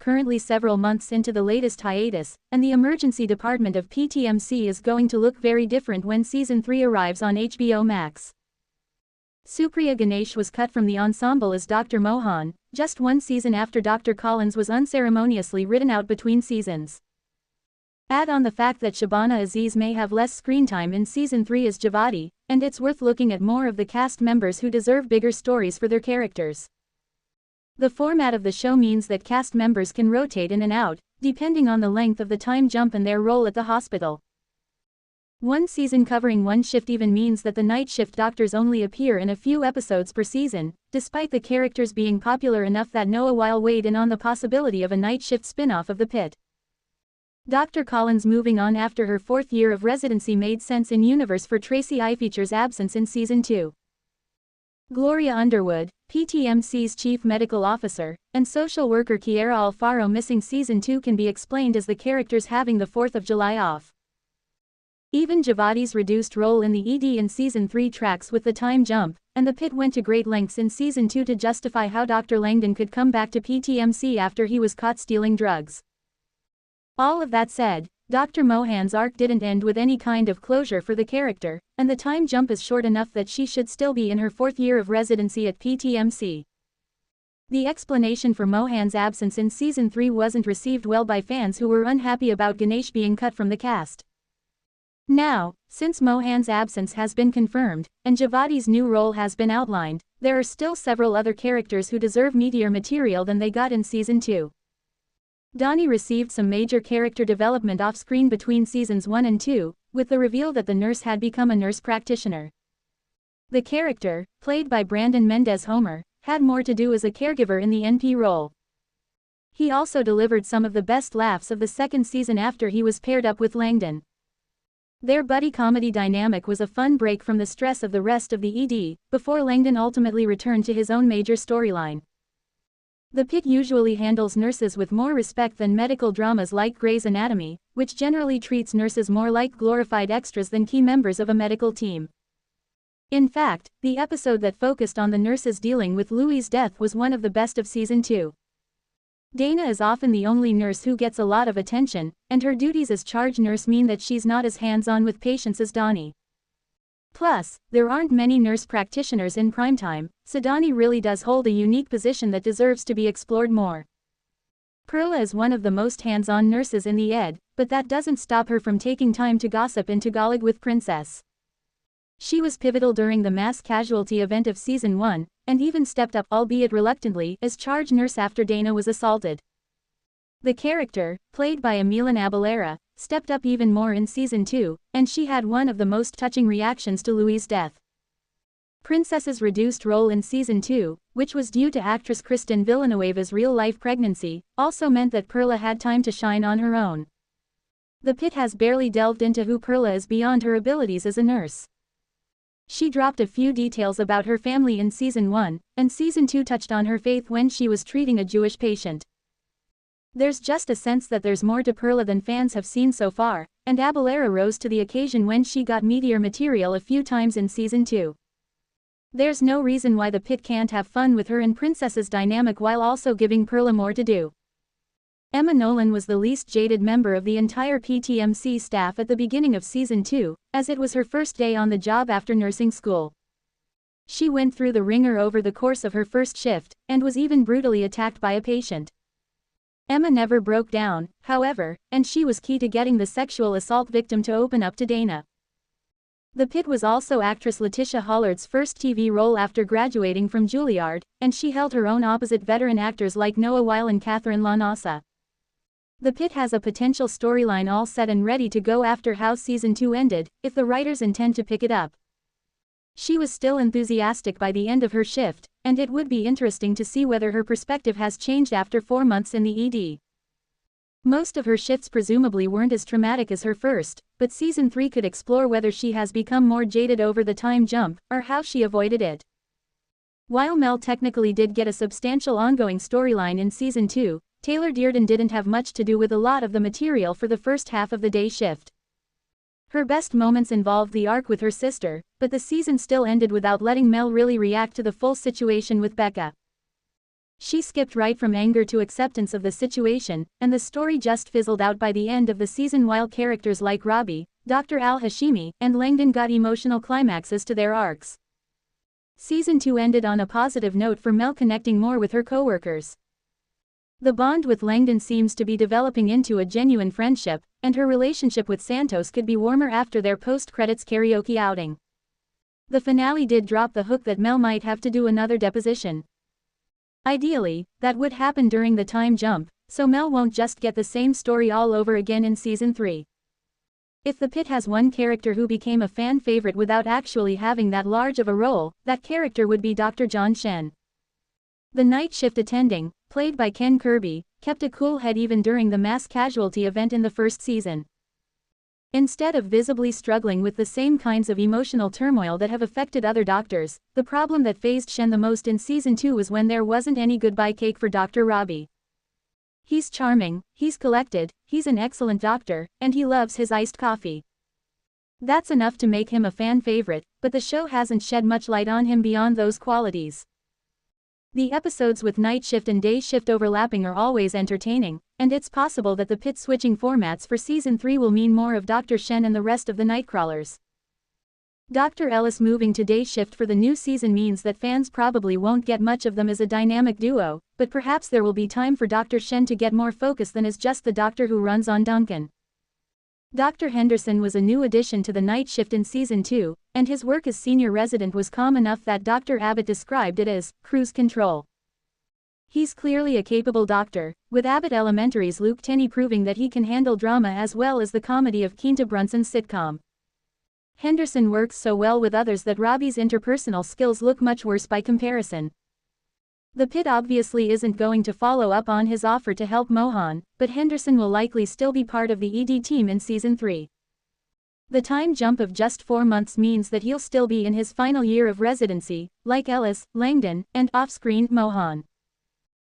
currently several months into the latest hiatus, and the emergency department of PTMC is going to look very different when Season 3 arrives on HBO Max. Supriya Ganesh was cut from the ensemble as Dr. Mohan, just one season after Dr. Collins was unceremoniously written out between seasons. Add on the fact that Shabana Aziz may have less screen time in Season 3 as Javadi, and it's worth looking at more of the cast members who deserve bigger stories for their characters. The format of the show means that cast members can rotate in and out, depending on the length of the time jump and their role at the hospital. One season covering one shift even means that the night shift doctors only appear in a few episodes per season, despite the characters being popular enough that Noah Weil weighed in on the possibility of a night shift spin-off of the Pitt. Dr. Collins moving on after her 4th year of residency made sense in universe for Tracy Eificher's absence in Season 2. Gloria Underwood, PTMC's chief medical officer, and social worker Kiara Alfaro missing Season 2 can be explained as the characters having the 4th of July off. Even Javadi's reduced role in the ED in Season 3 tracks with the time jump, and the Pitt went to great lengths in Season 2 to justify how Dr. Langdon could come back to PTMC after he was caught stealing drugs. All of that said, Dr. Mohan's arc didn't end with any kind of closure for the character, and the time jump is short enough that she should still be in her 4th year of residency at PTMC. The explanation for Mohan's absence in Season 3 wasn't received well by fans who were unhappy about Ganesh being cut from the cast. Now, since Mohan's absence has been confirmed, and Javadi's new role has been outlined, there are still several other characters who deserve meatier material than they got in Season 2. Donnie received some major character development off-screen between Seasons 1 and 2, with the reveal that the nurse had become a nurse practitioner. The character, played by Brandon Mendez Homer, had more to do as a caregiver in the NP role. He also delivered some of the best laughs of the 2nd season after he was paired up with Langdon. Their buddy comedy dynamic was a fun break from the stress of the rest of the ED, before Langdon ultimately returned to his own major storyline. The Pitt usually handles nurses with more respect than medical dramas like Grey's Anatomy, which generally treats nurses more like glorified extras than key members of a medical team. In fact, the episode that focused on the nurses dealing with Louis' death was one of the best of Season 2. Dana is often the only nurse who gets a lot of attention, and her duties as charge nurse mean that she's not as hands-on with patients as Donnie. Plus, there aren't many nurse practitioners in primetime, so Donnie really does hold a unique position that deserves to be explored more. Perla is one of the most hands-on nurses in the ED, but that doesn't stop her from taking time to gossip in Tagalog with Princess. She was pivotal during the mass casualty event of Season 1, and even stepped up, albeit reluctantly, as charge nurse after Dana was assaulted. The character, played by Emilan Abalera, stepped up even more in Season 2, and she had one of the most touching reactions to Louis' death. Princess's reduced role in Season 2, which was due to actress Kristen Villanueva's real-life pregnancy, also meant that Perla had time to shine on her own. The Pitt has barely delved into who Perla is beyond her abilities as a nurse. She dropped a few details about her family in Season 1, and Season 2 touched on her faith when she was treating a Jewish patient. There's just a sense that there's more to Perla than fans have seen so far, and Abalera rose to the occasion when she got meatier material a few times in Season 2. There's no reason why the Pitt can't have fun with her and Princess's dynamic while also giving Perla more to do. Emma Nolan was the least jaded member of the entire PTMC staff at the beginning of Season 2, as it was her first day on the job after nursing school. She went through the ringer over the course of her first shift, and was even brutally attacked by a patient. Emma never broke down, however, and she was key to getting the sexual assault victim to open up to Dana. The Pitt was also actress Letitia Hollard's first TV role after graduating from Juilliard, and she held her own opposite veteran actors like Noah Weil and Catherine Lanasa. The Pitt has a potential storyline all set and ready to go after how Season 2 ended, if the writers intend to pick it up. She was still enthusiastic by the end of her shift, and it would be interesting to see whether her perspective has changed after 4 months in the ED. Most of her shifts presumably weren't as traumatic as her first, but Season 3 could explore whether she has become more jaded over the time jump, or how she avoided it. While Mel technically did get a substantial ongoing storyline in Season 2, Taylor Dearden didn't have much to do with a lot of the material for the first half of the day shift. Her best moments involved the arc with her sister, but the season still ended without letting Mel really react to the full situation with Becca. She skipped right from anger to acceptance of the situation, and the story just fizzled out by the end of the season while characters like Robbie, Dr. Al-Hashimi, and Langdon got emotional climaxes to their arcs. Season 2 ended on a positive note for Mel connecting more with her coworkers. The bond with Langdon seems to be developing into a genuine friendship, and her relationship with Santos could be warmer after their post-credits karaoke outing. The finale did drop the hook that Mel might have to do another deposition. Ideally, that would happen during the time jump, so Mel won't just get the same story all over again in Season 3. If the Pitt has one character who became a fan favorite without actually having that large of a role, that character would be Dr. John Shen. The night shift attending, played by Ken Kirby, kept a cool head even during the mass casualty event in the first season. Instead of visibly struggling with the same kinds of emotional turmoil that have affected other doctors, the problem that fazed Shen the most in Season 2 was when there wasn't any goodbye cake for Dr. Robbie. He's charming, he's collected, he's an excellent doctor, and he loves his iced coffee. That's enough to make him a fan favorite, but the show hasn't shed much light on him beyond those qualities. The episodes with night shift and day shift overlapping are always entertaining, and it's possible that the Pitt switching formats for Season 3 will mean more of Dr. Shen and the rest of the Nightcrawlers. Dr. Ellis moving to day shift for the new season means that fans probably won't get much of them as a dynamic duo, but perhaps there will be time for Dr. Shen to get more focus than as just the doctor who runs on Duncan. Dr. Henderson was a new addition to the night shift in Season 2, and his work as senior resident was calm enough that Dr. Abbott described it as cruise control. He's clearly a capable doctor, with Abbott Elementary's Luke Tenney proving that he can handle drama as well as the comedy of Quinta Brunson's sitcom. Henderson works so well with others that Robbie's interpersonal skills look much worse by comparison. The Pitt obviously isn't going to follow up on his offer to help Mohan, but Henderson will likely still be part of the ED team in Season 3. The time jump of just 4 months means that he'll still be in his final year of residency, like Ellis, Langdon, and off-screen Mohan.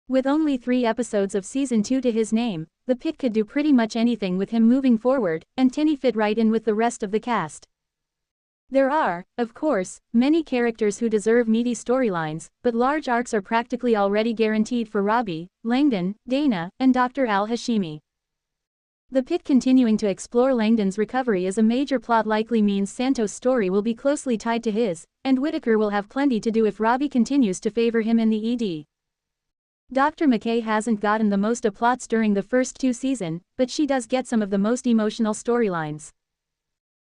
With only 3 episodes of Season 2 to his name, the Pitt could do pretty much anything with him moving forward, and Tenney fit right in with the rest of the cast. There are, of course, many characters who deserve meaty storylines, but large arcs are practically already guaranteed for Robbie, Langdon, Dana, and Dr. Al-Hashimi. The Pitt continuing to explore Langdon's recovery as a major plot likely means Santos' story will be closely tied to his, and Whitaker will have plenty to do if Robbie continues to favor him in the ED. Dr. McKay hasn't gotten the most of plots during the first 2 seasons, but she does get some of the most emotional storylines.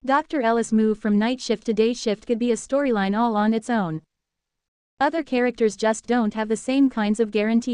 Dr. Ellis' move from night shift to day shift could be a storyline all on its own. Other characters just don't have the same kinds of guarantees.